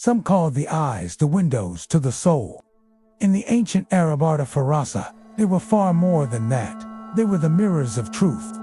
Some called the eyes the windows to the soul. In the ancient Arab art of Firasah, they were far more than that. They were the mirrors of truth.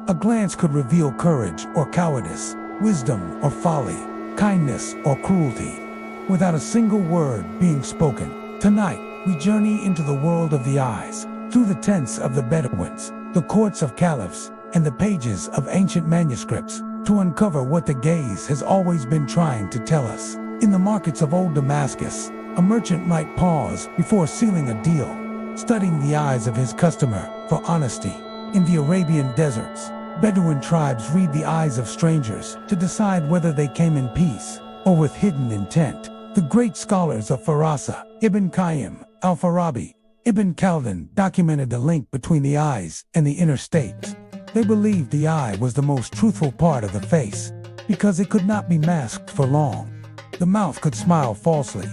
A glance could reveal courage or cowardice, wisdom or folly, kindness or cruelty, without a single word being spoken. Tonight, we journey into the world of the eyes, through the tents of the Bedouins, the courts of caliphs, and the pages of ancient manuscripts, to uncover what the gaze has always been trying to tell us. In the markets of old Damascus, a merchant might pause before sealing a deal, studying the eyes of his customer for honesty. In the Arabian deserts, Bedouin tribes read the eyes of strangers to decide whether they came in peace or with hidden intent. The great scholars of Firasah, Ibn Qayyim, Al-Farabi, Ibn Khaldun, documented the link between the eyes and the inner states. They believed the eye was the most truthful part of the face, because it could not be masked for long. The mouth could smile falsely,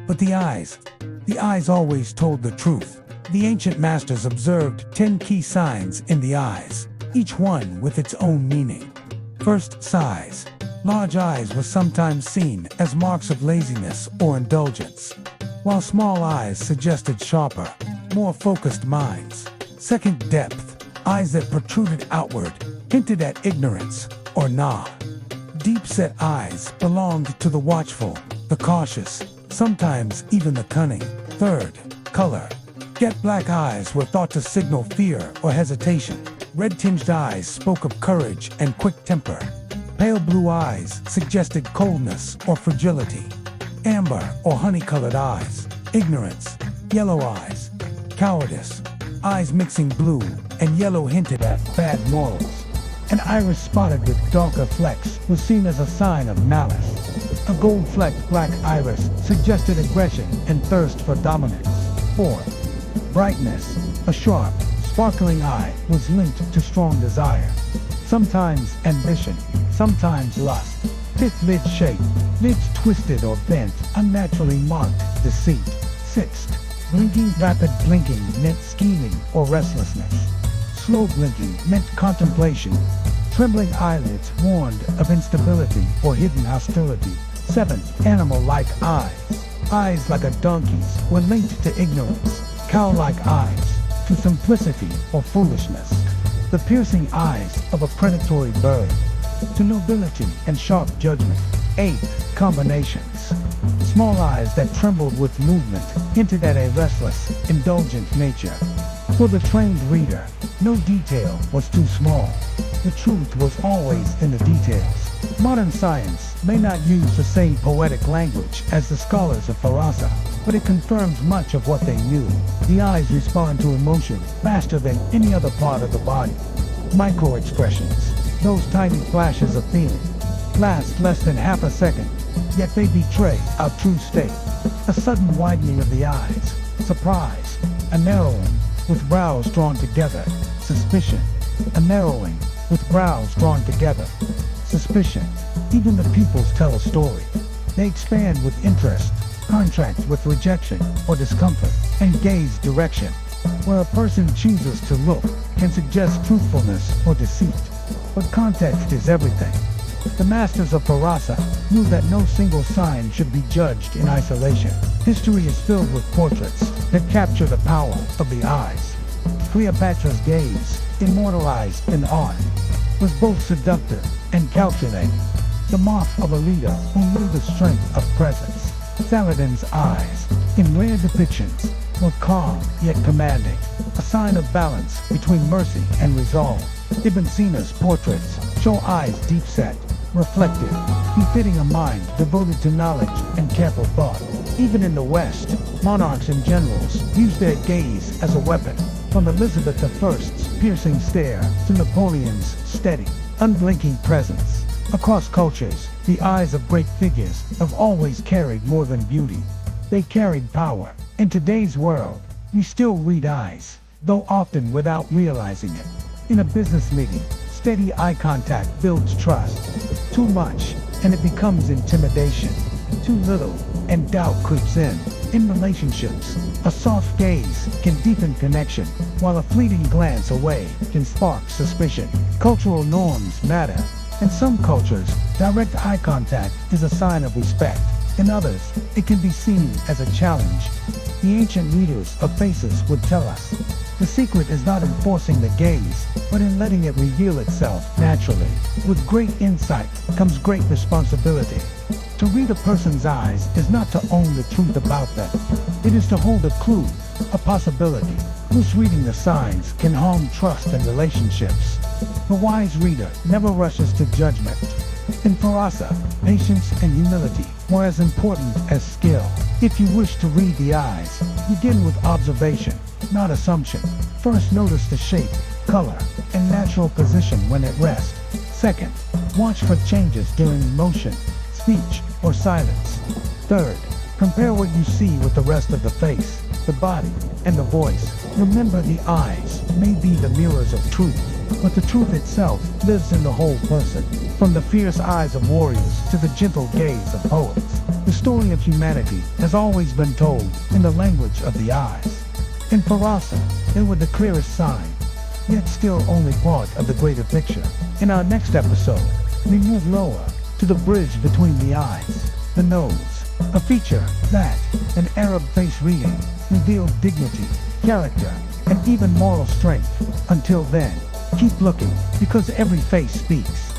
but the eyes always told the truth. The ancient masters observed 10 key signs in the eyes, each one with its own meaning. First, size. Large eyes were sometimes seen as marks of laziness or indulgence, while small eyes suggested sharper, more focused minds. Second, depth. Eyes that protruded outward hinted at ignorance or nod. Deep-set eyes belonged to the watchful, the cautious, sometimes even the cunning. Third, color. Jet black eyes were thought to signal fear or hesitation. Red-tinged eyes spoke of courage and quick temper. Pale blue eyes suggested coldness or fragility. Amber or honey-colored eyes, ignorance. Yellow eyes, cowardice. Eyes mixing blue and yellow hinted at bad morals. An iris spotted with darker flecks was seen as a sign of malice. A gold-flecked black iris suggested aggression and thirst for dominance. 4. Brightness. A sharp, sparkling eye was linked to strong desire. Sometimes ambition, sometimes lust. 5th, lid shape. Lids twisted or bent, unnaturally marked deceit. 6th, blinking. Rapid blinking meant scheming or restlessness. Slow blinking meant contemplation. Trembling eyelids warned of instability or hidden hostility. 7th, animal-like eyes. Eyes like a donkey's were linked to ignorance. Cow-like eyes to simplicity or foolishness. The piercing eyes of a predatory bird to nobility and sharp judgment. 8th, combinations. Small eyes that trembled with movement hinted at a restless, indulgent nature. For the trained reader, no detail was too small. The truth was always in the details. Modern science may not use the same poetic language as the scholars of Firasah, but it confirms much of what they knew. The eyes respond to emotion faster than any other part of the body. Micro-expressions, those tiny flashes of feeling, last less than half a second, yet they betray our true state. A sudden widening of the eyes, surprise. A narrowing with brows drawn together, suspicion. A narrowing with brows drawn together, suspicion. Even the pupils tell a story. They expand with interest, contract with rejection or discomfort, and gaze direction. Where a person chooses to look can suggest truthfulness or deceit. But context is everything. The masters of Firasah knew that no single sign should be judged in isolation. History is filled with portraits that capture the power of the eyes. Cleopatra's gaze, immortalized in art, was both seductive and calculating. The moth of a leader who knew the strength of presence. Saladin's eyes, in rare depictions, were calm yet commanding, a sign of balance between mercy and resolve. Ibn Sina's portraits show eyes deep-set, reflective, befitting a mind devoted to knowledge and careful thought. Even in the West, monarchs and generals used their gaze as a weapon, from Elizabeth I's piercing stare to Napoleon's steady, unblinking presence. Across cultures, the eyes of great figures have always carried more than beauty. They carried power. In today's world, we still read eyes, though often without realizing it. In a business meeting, steady eye contact builds trust. Too much, and it becomes intimidation. Too little, and doubt creeps in. In relationships, a soft gaze can deepen connection, while a fleeting glance away can spark suspicion. Cultural norms matter. In some cultures, direct eye contact is a sign of respect. In others, it can be seen as a challenge. The ancient readers of faces would tell us, the secret is not in forcing the gaze, but in letting it reveal itself naturally. With great insight comes great responsibility. To read a person's eyes is not to own the truth about them. It is to hold a clue, a possibility. Misreading the signs can harm trust and relationships. The wise reader never rushes to judgment. In Firasah, patience and humility were as important as skill. If you wish to read the eyes, begin with observation, not assumption. First, notice the shape, color, and natural position when at rest. Second, watch for changes during motion, speech, or silence. Third, compare what you see with the rest of the face, the body, and the voice. Remember, the eyes may be the mirrors of truth, but the truth itself lives in the whole person. From the fierce eyes of warriors to the gentle gaze of poets, the story of humanity has always been told in the language of the eyes. In Firasah, they were the clearest sign, yet still only part of the greater picture. In our next episode, we move lower to the bridge between the eyes, the nose, a feature that, an Arab face reading, reveals dignity, character, and even moral strength. Until then, keep looking, because every face speaks.